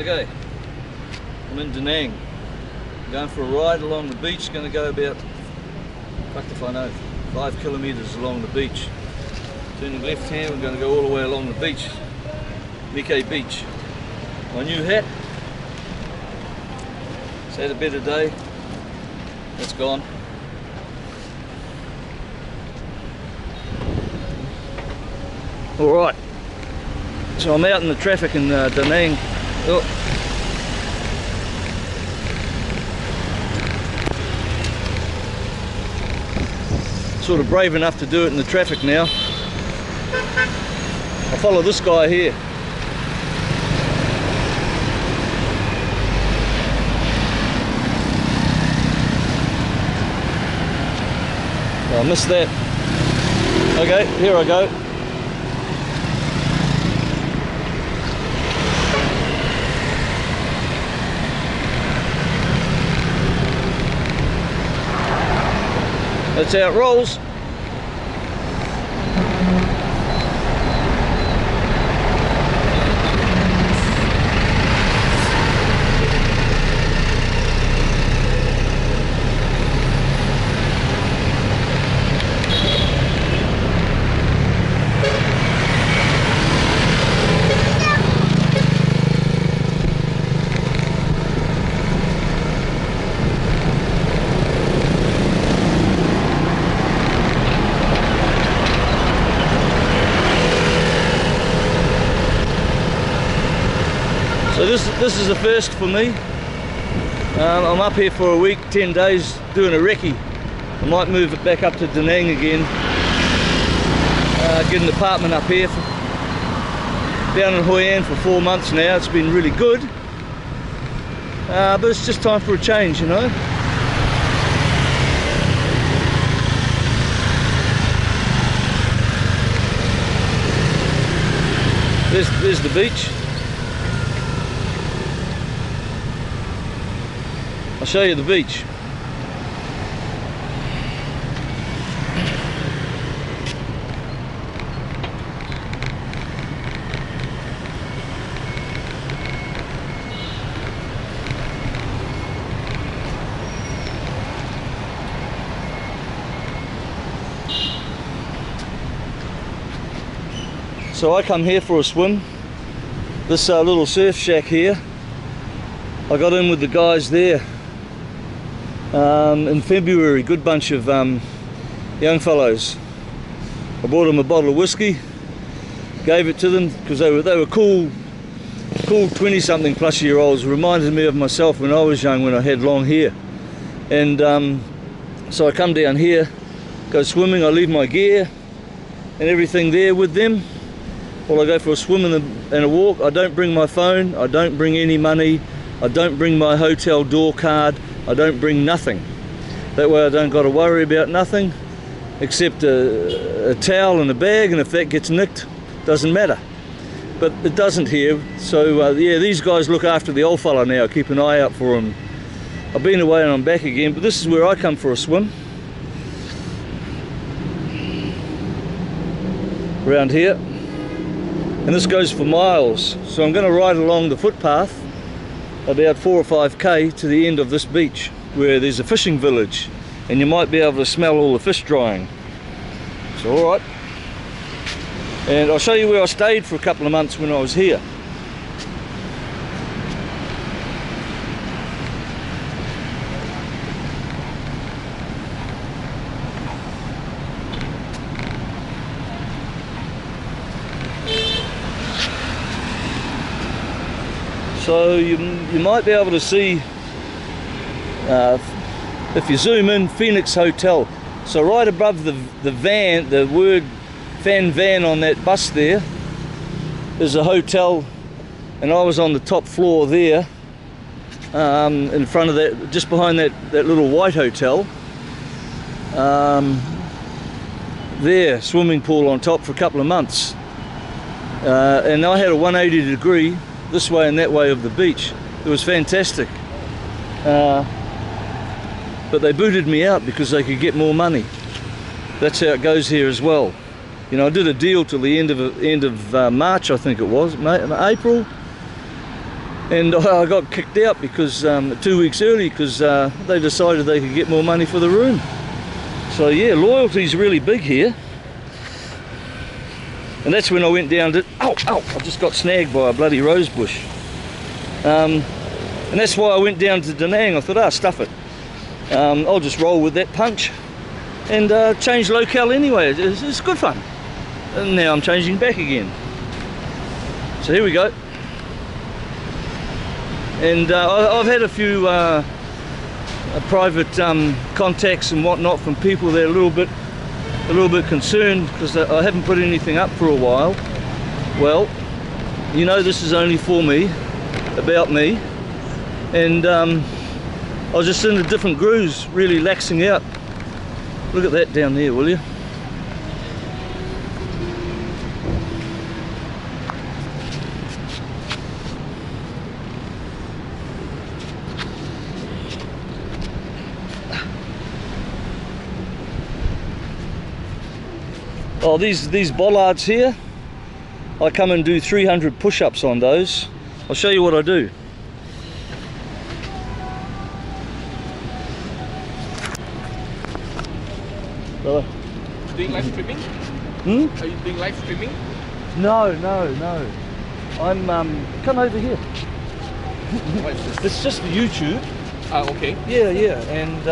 Okay, I'm in Danang. Going for a ride along the beach. Going to go about, fuck if I know, 5 kilometres along the beach. Turning left hand, we're going to go all the way along the beach. Recon Beach. My new hat. It's had a better day. It's gone. Alright. So I'm out in the traffic in Danang. Oh. Sort of brave enough to do it in the traffic now. I'll follow this guy here. Oh, I missed that. Okay, here I go. That's how it rolls. So this is the first for me. I'm up here for a week, 10 days doing a recce. I might move it back up to Danang again. Get an apartment up here. Down in Hoi An for 4 months now. It's been really good. But it's just time for a change, you know. There's the beach. I'll show you the beach. So I come here for a swim. This little surf shack here, I got in with the guys there in February. Good bunch of young fellows. I bought them a bottle of whiskey, gave it to them because they were cool 20-something plus year olds. Reminded me of myself when I was young, when I had long hair. And so I come down here, go swimming. I leave my gear and everything there with them. Well, I go for a swim and a walk. I don't bring my phone, I don't bring any money, I don't bring my hotel door card, I don't bring nothing. That way I don't got to worry about nothing except a towel and a bag, and if that gets nicked, doesn't matter. But it doesn't here, so yeah, these guys look after the old fella now, keep an eye out for him. I've been away and I'm back again, but this is where I come for a swim. Around here. And this goes for miles, so I'm going to ride along the footpath about 4 or 5k to the end of this beach where there's a fishing village, and you might be able to smell all the fish drying. So alright, and I'll show you where I stayed for a couple of months when I was here. So you might be able to see, if you zoom in, Phoenix Hotel. So right above the van, the word van on that bus there, is a hotel, and I was on the top floor there, in front of that, just behind that little white hotel. There, swimming pool on top for a couple of months. And I had a 180 degree this way and that way of the beach. It was fantastic. But they booted me out because they could get more money. That's how it goes here as well. You know, I did a deal till the end of March, I think it was, April. And I got kicked out because 2 weeks early because they decided they could get more money for the room. So yeah, loyalty's really big here. And that's when I went down to, ow, I just got snagged by a bloody rose bush. And that's why I went down to Danang. I thought, stuff it. I'll just roll with that punch and change locale anyway. It's good fun. And now I'm changing back again. So here we go. And I've had a few private contacts and whatnot from people that are a little bit concerned because I haven't put anything up for a while. Well, you know, this is only for me, about me, and I was just in the different grooves, really laxing out. Look at that down there, will you? Oh, these bollards here, I come and do 300 push-ups on those. I'll show you what I do. Brother. Doing live streaming? Hmm? Are you doing live streaming? No. I'm come over here. What is this? It's just for YouTube. Okay. Yeah, and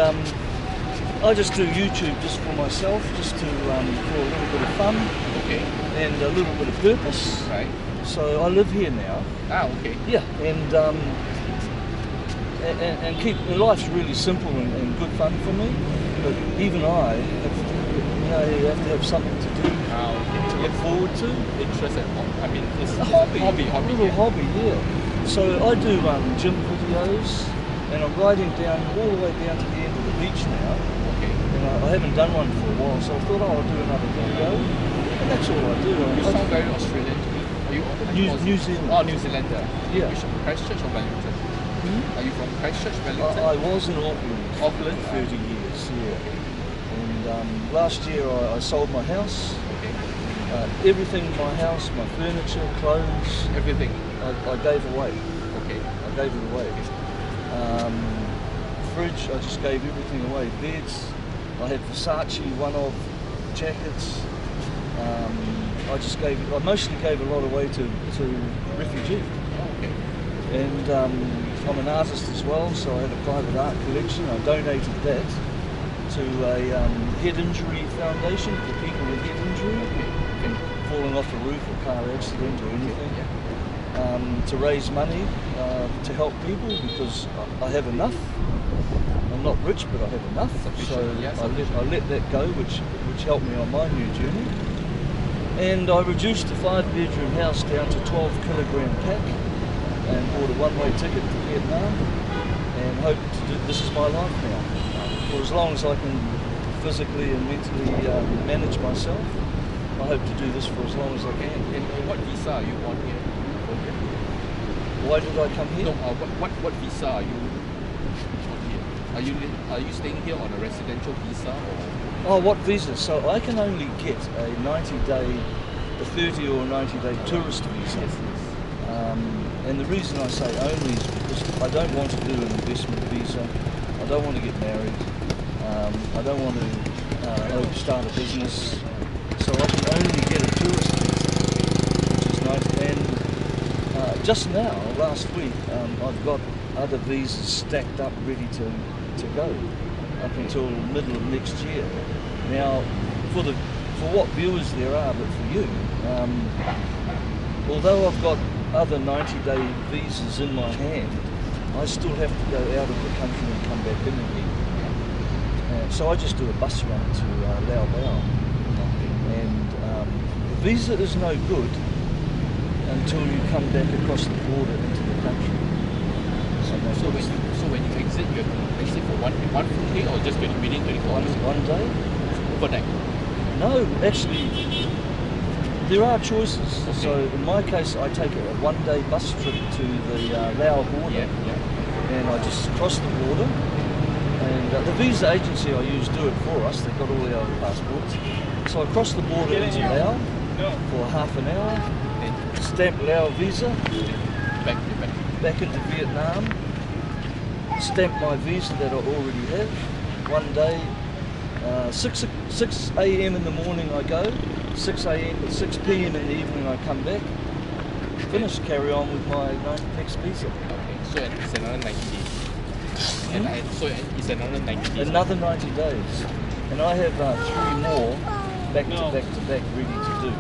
I just do YouTube just for myself, just to for a little bit of fun. Okay. And a little bit of purpose. Right. So I live here now. Okay. Yeah, and keep life's really simple and good fun for me. But even I have, you have to have something to do to look forward to. Interest and I mean, it's a hobby, a little hobby, yeah. So I do gym videos, and I'm riding down all the way down to the end of the beach now. Okay. And I haven't done one for a while, so I thought, I'll do another video, and that's all I do. You sound very Australian to me. Are you New Zealand? Oh, New Zealander. Yeah. Which Christchurch or Wellington? Are you from Christchurch, Wellington? I was in Auckland. Auckland? 30 years, yeah. And last year I sold my house. Okay. Everything in my house, my furniture, clothes, Everything. I gave away. Okay. I gave it away. Fridge, I just gave everything away. Beds, I had Versace one-off jackets. I mostly gave a lot away to refugees. Okay. And I'm an artist as well, so I had a private art collection. I donated that to a head injury foundation for people with head injury, falling off a roof or car accident or anything, to raise money to help people because I have enough. I'm not rich, but I have enough, so I let that go, which helped me on my new journey. And I reduced a 5-bedroom house down to 12-kilogram pack and bought a one-way ticket to Vietnam and hope to do, this is my life now. For as long as I can physically and mentally manage myself, I hope to do this for as long as I can. And what visa are you on here? Why did I come here? No, what visa are you on here? Are you staying here on a residential visa or? Oh, what visa? So I can only get a 90-day, a 30 or 90-day tourist visa. Yes. And the reason I say only is because I don't want to do an investment visa. I don't want to get married. I don't want to start a business. So I can only get a tourist visa, which is nice. And just now, last week, I've got other visas stacked up, ready to go, up until middle of next year. Now, for what viewers there are, but for you, although I've got other 90-day visas in my hand, I still have to go out of the country and come back in again. So I just do a bus run to Lao Lao. And the visa is no good until you come back across the border into the country. So when you exit, you have to exit for one full day or just within 24 hours? One day? Overnight? No, actually, there are choices. Okay. So in my case, I take a one-day bus trip to the Lao border, and I just cross the border. And the visa agency I use do it for us. They've got all our passports. So I cross the border into Lao for half an hour, stamp Lao visa, back. back into Vietnam, stamp my visa that I already have. One day, 6 a.m. in the morning I go, 6 p.m. in the evening I come back, finish, carry on with my next visa. Okay, so it's another 90 days. So it's another 90 days. Another 90 days. And I have 3 more back to back ready to do.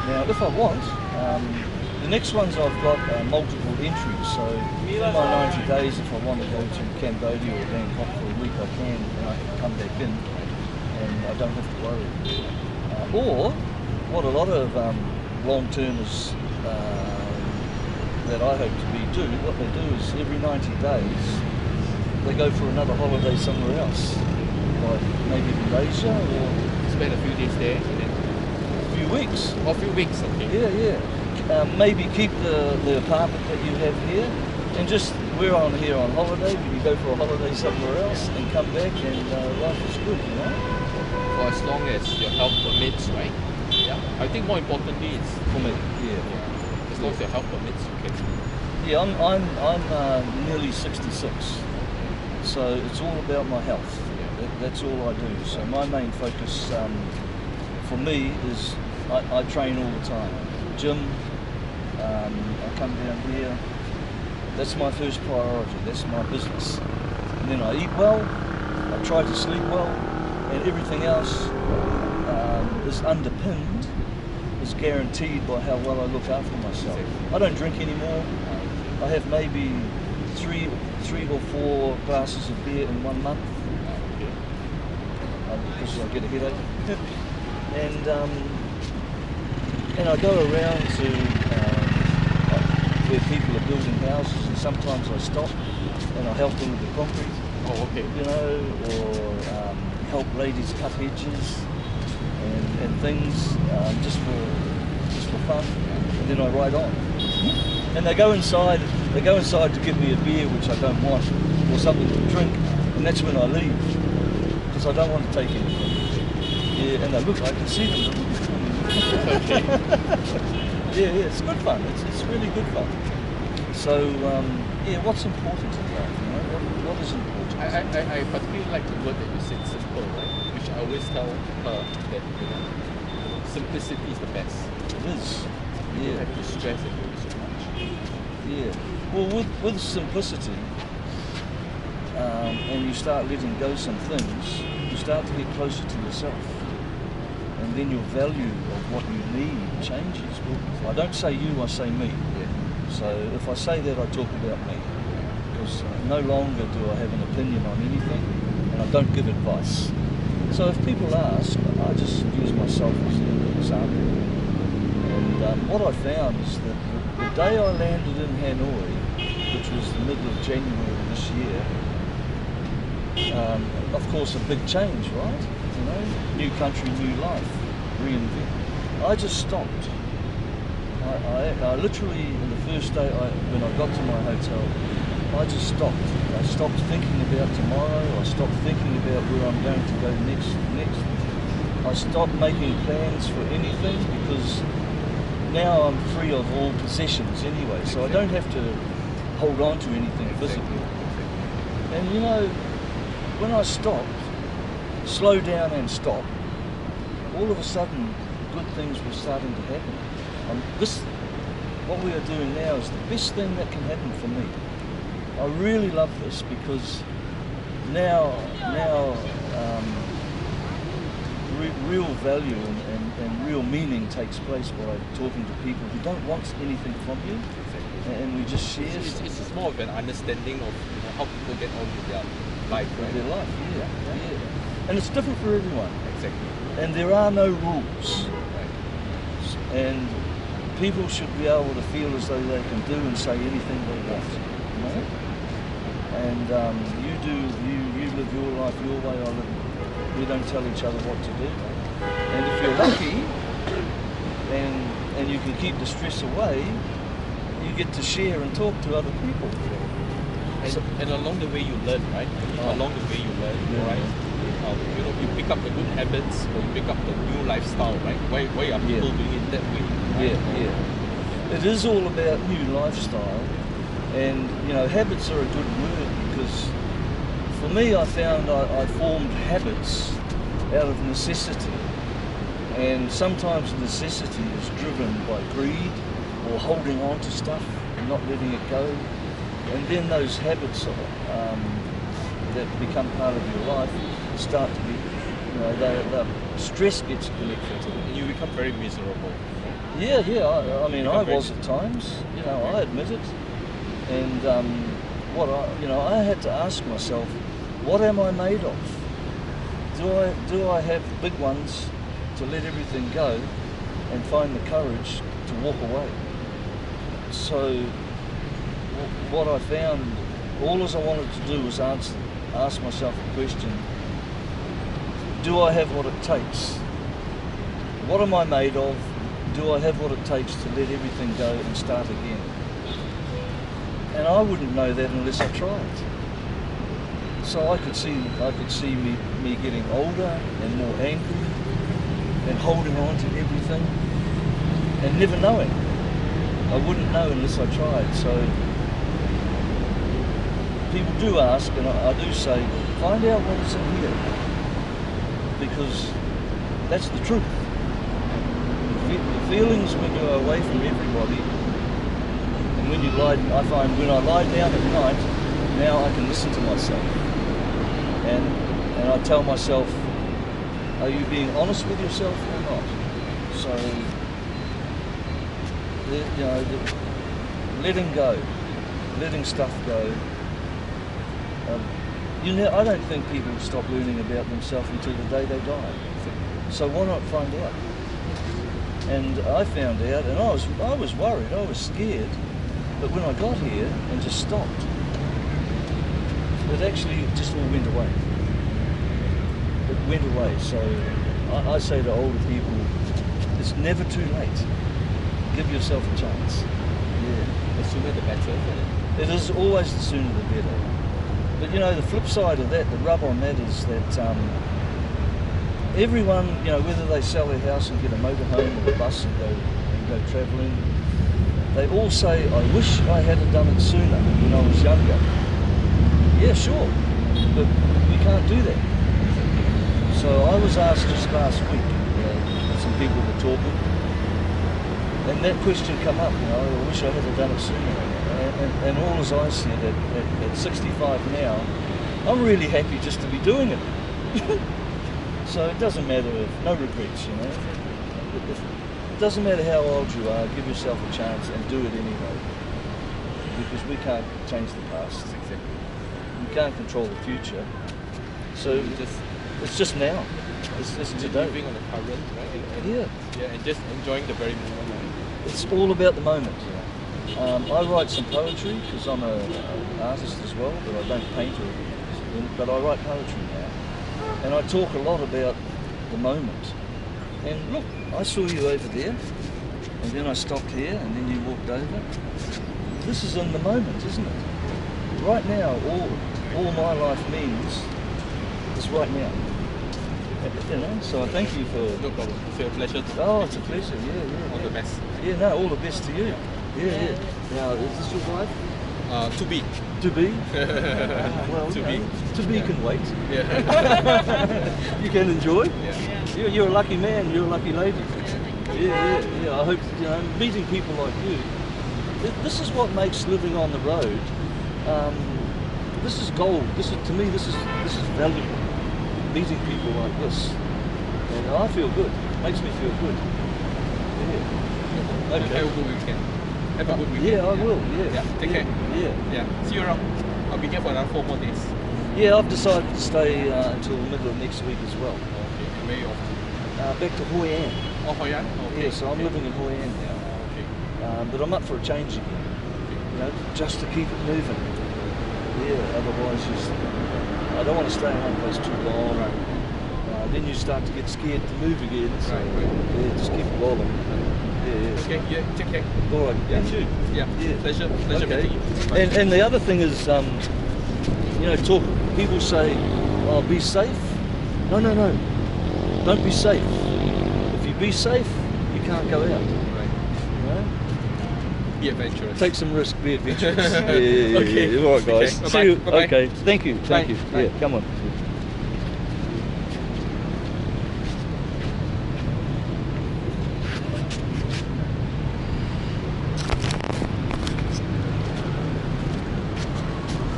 Now, if I want, the next ones I've got multiple entries, so in my 90 days, if I want to go to Cambodia or Bangkok for a week, I can, and I can come back in, and I don't have to worry. Or, what a lot of long-termers that I hope to be do, what they do is every 90 days, they go for another holiday somewhere else, like maybe Malaysia or... Spend a few days there and then... A few weeks. Oh, a few weeks, okay. Yeah. Maybe keep the apartment that you have here, and just, we're on here on holiday, but you go for a holiday somewhere else and come back, and life is good, you know? For as long as your health permits, right? Yeah. I think more importantly is For me, yeah. as long as your health permits, you can. Yeah, I'm nearly 66, so it's all about my health. That's all I do. So my main focus for me is I train all the time. Gym, I come down here. That's my first priority. That's my business. And then I eat well. I try to sleep well, and everything else is underpinned, is guaranteed by how well I look after myself. I don't drink anymore. I have maybe three or four glasses of beer in 1 month. Because I get a headache. And I go around to where people are building houses, and sometimes I stop and I help them with the concrete. Oh, okay. You know, or help ladies cut hedges and things just for fun. And then I ride on. And they go inside to give me a beer which I don't want, or something to drink, and that's when I leave, because I don't want to take anything. Yeah, and they look, I can see them. Okay. Yeah, it's good fun. It's really good fun. So, yeah, what's important in life? You know, what is important? I particularly like the word that you said, simple, right? Which I always tell her that, you know, simplicity is the best. It is. You don't have to stress and worry so much. Yeah. Well, with simplicity, and you start letting go some things, you start to get closer to yourself. And then your value of what you need changes. Well, I don't say you, I say me. Yeah. So if I say that, I talk about me. Because no longer do I have an opinion on anything, and I don't give advice. So if people ask, I just use myself as an example. And what I found is that the day I landed in Hanoi, which was the middle of January this year, of course a big change, right? You know, new country, new life, reinvent. I just stopped. I literally, in the first day when I got to my hotel, I just stopped. I stopped thinking about tomorrow. I stopped thinking about where I'm going to go next. I stopped making plans for anything, because now I'm free of all possessions anyway, so I don't have to hold on to anything physically. And you know, when I stopped, slow down and stop, all of a sudden good things were starting to happen. What we are doing now is the best thing that can happen for me. I really love this, because now real value and real meaning takes place by talking to people who don't want anything from you, and we just share. It's just more of an understanding of, you know, how people get on with their life, right? Their life, yeah. And it's different for everyone. Exactly. And there are no rules. Right. And people should be able to feel as though they can do and say anything they want. You know? And you live your life your way, I live mine. We don't tell each other what to do. And if you're lucky and you can keep the stress away, you get to share and talk to other people. And along the way you learn, right? Along the way you learn, right? You know, you pick up the good habits, or you pick up the new lifestyle, right? Why are people doing it that way? Right? Yeah. It is all about new lifestyle, And you know, habits are a good word, because for me, I found I formed habits out of necessity, and sometimes necessity is driven by greed or holding on to stuff and not letting it go, and then those habits that become part of your life start to get, you know, the stress gets connected to them. You become very miserable. Yeah, I mean, I very- was at times, you know, I admit it. And I had to ask myself, what am I made of? Do I have big ones to let everything go and find the courage to walk away? So what I found, all I wanted to do was ask myself the question, do I have what it takes? What am I made of? Do I have what it takes to let everything go and start again? And I wouldn't know that unless I tried. So I could see me getting older and more angry and holding on to everything and never knowing. I wouldn't know unless I tried. So people do ask, and I do say, find out what is in here, because that's the truth. The feelings when you're away from everybody, and when you lie, I find when I lie down at night, now I can listen to myself, and I tell myself, are you being honest with yourself or not? So, you know, letting go, letting stuff go. I don't think people stop learning about themselves until the day they die. So why not find out? And I found out, and I was worried, I was scared, but when I got here and just stopped, it actually just all went away. It went away. So I say to older people, it's never too late. Give yourself a chance. Yeah. The sooner the better, isn't it? It is always the sooner the better. But you know, the flip side of that, the rub on that is that everyone, you know, whether they sell their house and get a motorhome or a bus and go travelling, they all say, I wish I had done it sooner when I was younger. Yeah, sure, but we can't do that. So I was asked just last week, some people were talking, and that question come up, you know, I wish I had done it sooner. And all as I said, at 65 now, I'm really happy just to be doing it. So it doesn't matter no regrets, you know. It doesn't matter how old you are, give yourself a chance and do it anyway. Because we can't change the past. Exactly. We can't control the future. So it's just now. It's today. Living on the current, right? Yeah. And just enjoying the very moment. Right? It's all about the moment. I write some poetry because I'm an artist as well, but I don't paint but I write poetry now. And I talk a lot about the moment. And look, I saw you over there, and then I stopped here, and then you walked over. This is in the moment, isn't it? Right now, all my life means is right now. You know, so I thank you for... No problem. It's a pleasure. Oh, it's a pleasure, yeah. All the best. Yeah, no, all the best to you. Yeah. Now, is this your wife? To be. To be? Well, To be. To be can wait. Yeah. You can enjoy. Yeah. You're a lucky man, you're a lucky lady. Yeah. I hope, you know, meeting people like you, this is what makes living on the road, this is gold. To me, this is valuable. Meeting people like this. And I feel good. Makes me feel good. Yeah. Okay. Have a good weekend. Have a good weekend. Yeah, I will. Yeah. Take care. Yeah. See you around. I'll be here for another 4 more days. Yeah, I've decided to stay until the middle of next week as well. Okay. Where are you off Back to Hoi An. to? Oh, Hoi An? Okay. Yeah, so I'm living in Hoi An now. Okay. But I'm up for a change again. You know, just to keep it moving. Yeah, otherwise I don't want to stay in one place too long. Right. Then you start to get scared to move again. So Right. yeah, just keep it rolling. Yeah. Okay, yeah, take care. All right. Yeah. You too. Yeah. Pleasure Okay. meeting you. Bye. And the other thing is, you know, people say, oh, be safe. No. Don't be safe. If you be safe, you can't go out. Right. You know? Be Be adventurous. Take some risk, be adventurous. Yeah. Okay. All right, guys. Okay, See you. bye-bye. Okay, thank you. Bye. Bye. Yeah, come on.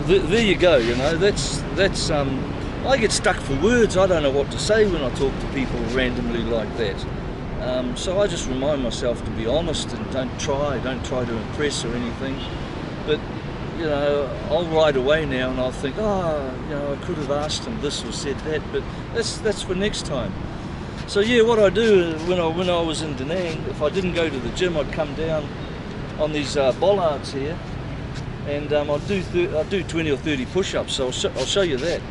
There you go. You know, that's I get stuck for words. I don't know what to say when I talk to people randomly like that. So I just remind myself to be honest and don't try to impress or anything. But you know, I'll ride away now and I'll think, oh, you know, I could have asked him this or said that, but that's for next time. So yeah, what I do when I was in Danang, if I didn't go to the gym, I'd come down on these bollards here, and I'd do 20 or 30 push-ups. So I'll show you that.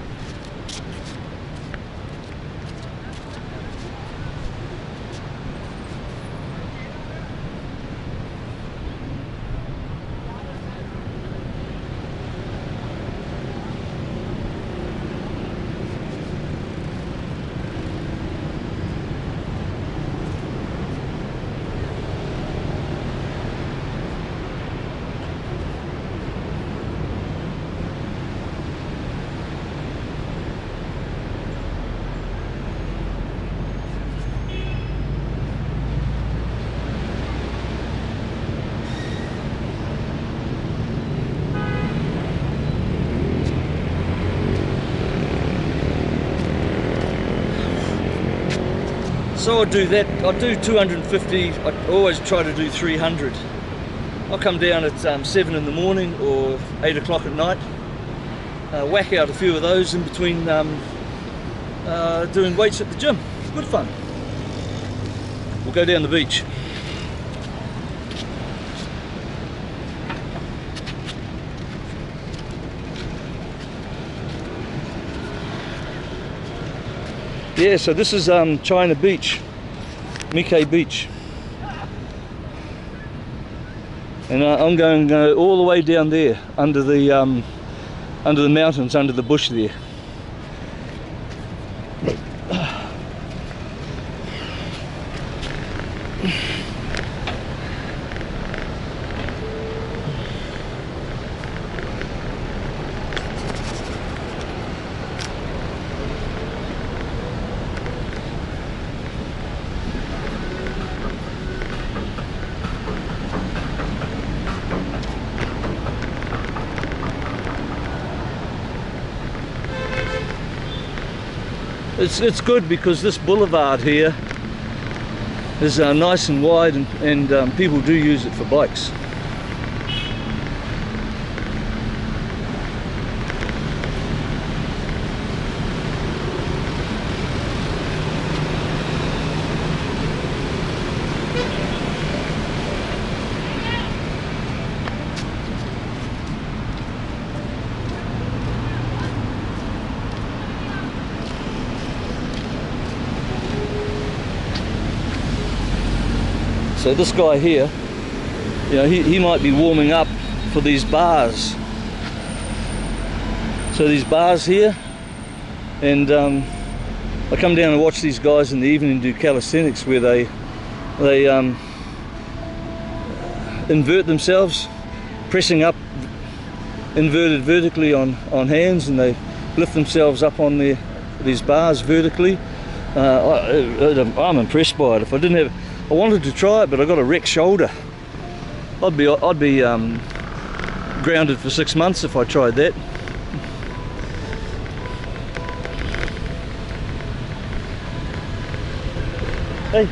So I do that, I do 250, I always try to do 300. I'll come down at 7 in the morning or 8 o'clock at night, whack out a few of those in between doing weights at the gym. Good fun. We'll go down the beach. Yeah, so this is China Beach, Mike Beach, and I'm going all the way down there under the mountains, under the bush there. It's good because this boulevard here is nice and wide, and people do use it for bikes. So this guy here, you know, he might be warming up for these bars. So these bars here, and I come down and watch these guys in the evening do calisthenics, where they invert themselves, pressing up inverted vertically on hands, and they lift themselves up on these bars vertically. I'm impressed by it. If I didn't have, I wanted to try it, but I got a wrecked shoulder. I'd be grounded for 6 months if I tried that. Hey.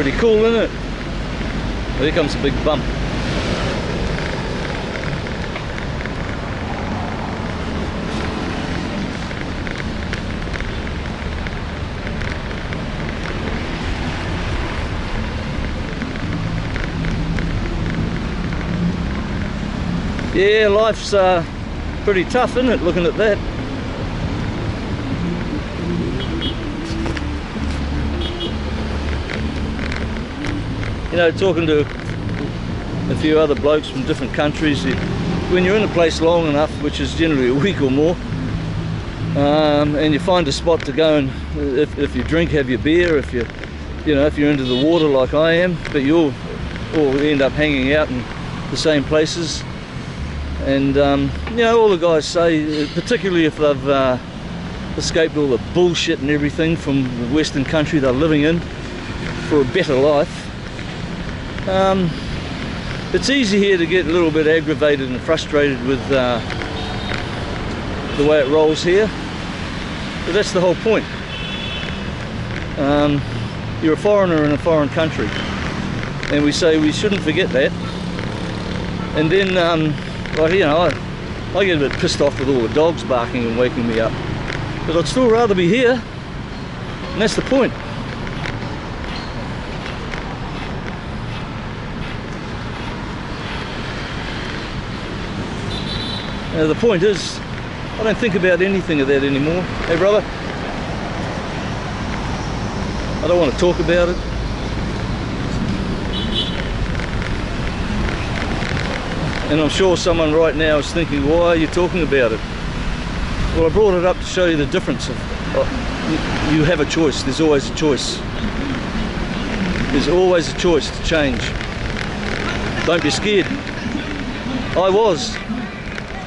Pretty cool, isn't it? Here comes a big bump. Yeah, life's pretty tough, isn't it, looking at that? You know, talking to a few other blokes from different countries, when you're in a place long enough, which is generally a week or more, and you find a spot to go and, if you drink, have your beer, if you're into the water like I am, but you all end up hanging out in the same places. And you know, all the guys say, particularly if they've escaped all the bullshit and everything from the Western country they're living in for a better life, it's easy here to get a little bit aggravated and frustrated with the way it rolls here, but that's the whole point. You're a foreigner in a foreign country, and we say we shouldn't forget that. And then well, you know, I get a bit pissed off with all the dogs barking and waking me up, but I'd still rather be here, and that's the point. The point is, I don't think about anything of that anymore. Hey brother, I don't want to talk about it. And I'm sure someone right now is thinking, why are you talking about it? Well, I brought it up to show you the difference of, you have a choice. There's always a choice. There's always a choice to change. Don't be scared. I was.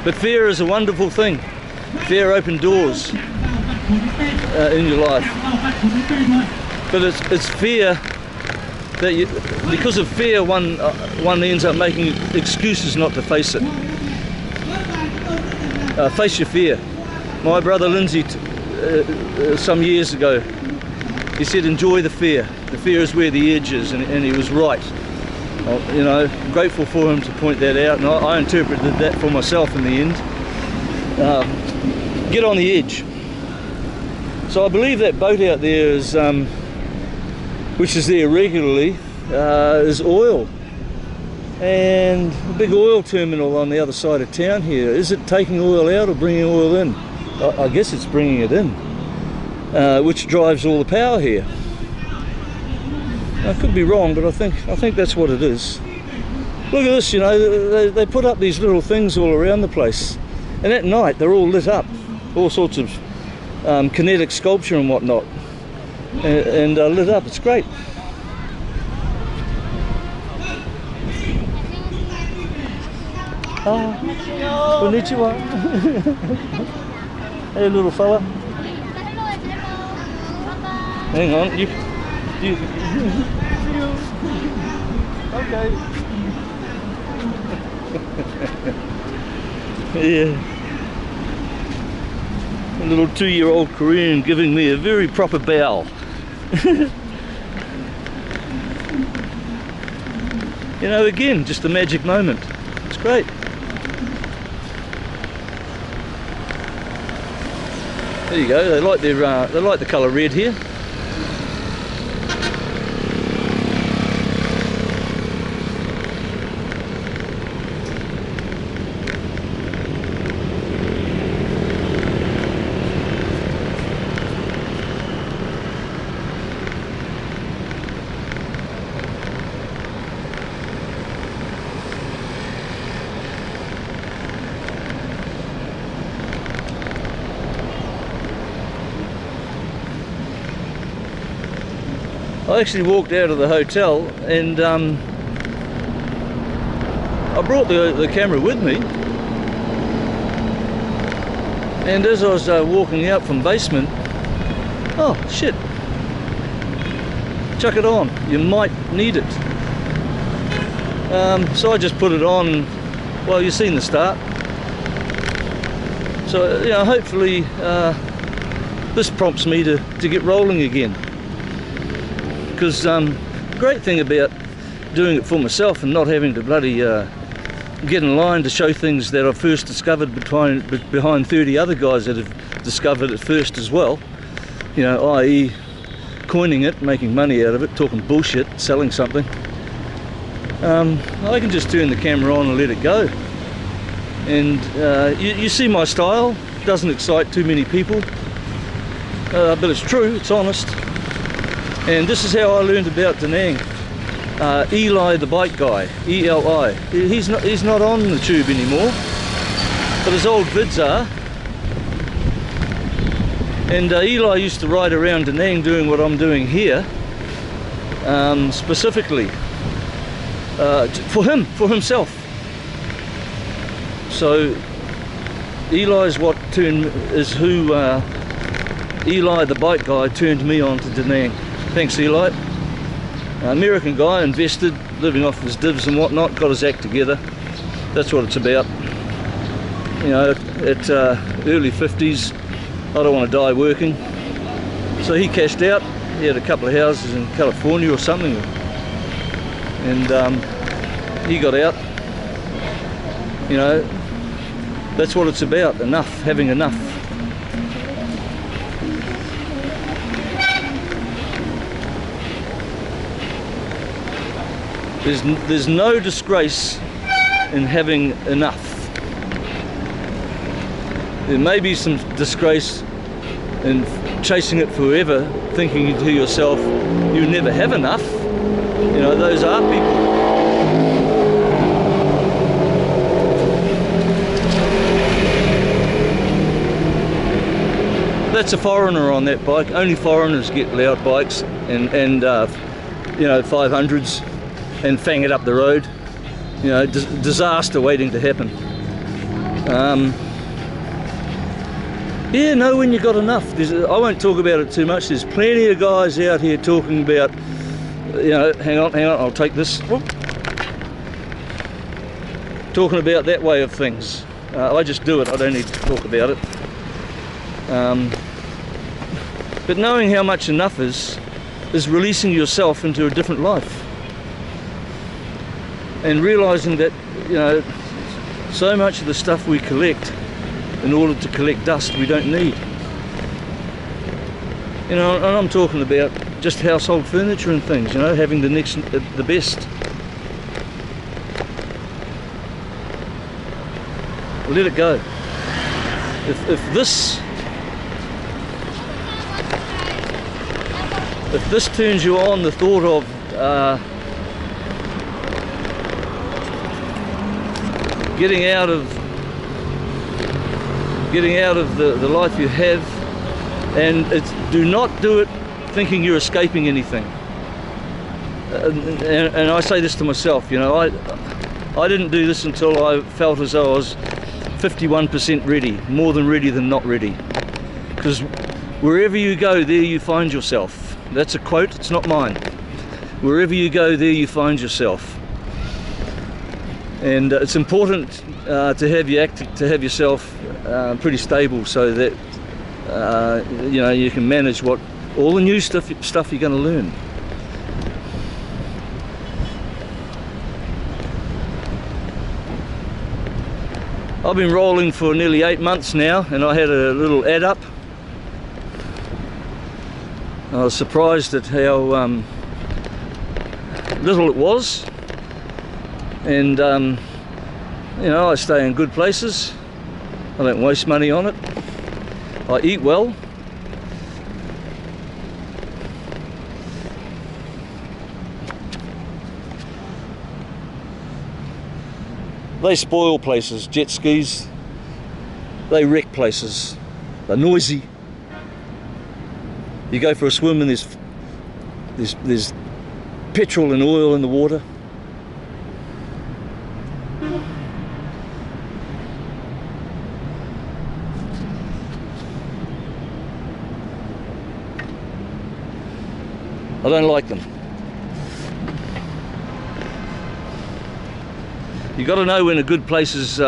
But fear is a wonderful thing. Fear opens doors in your life. But it's fear that because of fear, one ends up making excuses not to face it. Face your fear. My brother Lindsay, some years ago, he said, enjoy the fear. The fear is where the edge is, and he was right. You know, grateful for him to point that out, and I interpreted that for myself in the end. Get on the edge. So I believe that boat out there is, which is there regularly, is oil, and a big oil terminal on the other side of town here. Is it taking oil out or bringing oil in? I guess it's bringing it in, which drives all the power here. I could be wrong, but I think that's what it is. Look at this, you know, they put up these little things all around the place, and at night they're all lit up, all sorts of kinetic sculpture and whatnot, and lit up. It's great. Konnichiwa. Hey little fella. Hang on, you okay. Yeah. A little 2-year-old Korean giving me a very proper bow. You know, again, just a magic moment. It's great. There you go. They like the colour red here. I actually walked out of the hotel, and I brought the camera with me, and as I was walking out from basement, oh shit, chuck it on, you might need it. So I just put it on. Well, you've seen the start, so you know, hopefully this prompts me to get rolling again. Because great thing about doing it for myself and not having to bloody get in line to show things that I've first discovered behind 30 other guys that have discovered it first as well, you know, i.e. coining it, making money out of it, talking bullshit, selling something. I can just turn the camera on and let it go. And you see my style, doesn't excite too many people, but it's true, it's honest. And this is how I learned about Danang. Eli the bike guy, E-L-I. He's not on the tube anymore, but his old vids are. And Eli used to ride around Danang doing what I'm doing here, specifically for himself. So Eli is who Eli the bike guy turned me on to Danang. Thanks, Eli. American guy, invested, living off his divs and whatnot, got his act together. That's what it's about. You know, at early 50s, I don't want to die working. So he cashed out. He had a couple of houses in California or something, and he got out. You know, that's what it's about. Enough, having enough. There's no disgrace in having enough. There may be some disgrace in chasing it forever, thinking to yourself, you never have enough. You know, those are people. That's a foreigner on that bike. Only foreigners get loud bikes and you know, 500s. And fang it up the road. You know, disaster waiting to happen. Yeah, know when you got enough. I won't talk about it too much. There's plenty of guys out here talking about, you know, hang on, I'll take this. Whoop. Talking about that way of things. I just do it, I don't need to talk about it. But knowing how much enough is releasing yourself into a different life. And realizing that, you know, so much of the stuff we collect in order to collect dust we don't need. You know, and I'm talking about just household furniture and things, you know, having the best. Let it go. If this turns you on, the thought of getting out of the life you have, and do not do it thinking you're escaping anything. And I say this to myself, you know, I didn't do this until I felt as though I was 51% ready, more than ready than not ready. Because wherever you go, there you find yourself. That's a quote, it's not mine. Wherever you go, there you find yourself. And it's important to have yourself pretty stable, so that you know, you can manage all the new stuff you're going to learn. I've been rolling for nearly 8 months now, and I had a little add up. I was surprised at how little it was. And you know, I stay in good places. I don't waste money on it. I eat well. They spoil places. Jet skis, they wreck places. They're noisy. You go for a swim and there's petrol and oil in the water. I don't like them. You got to know when a good place is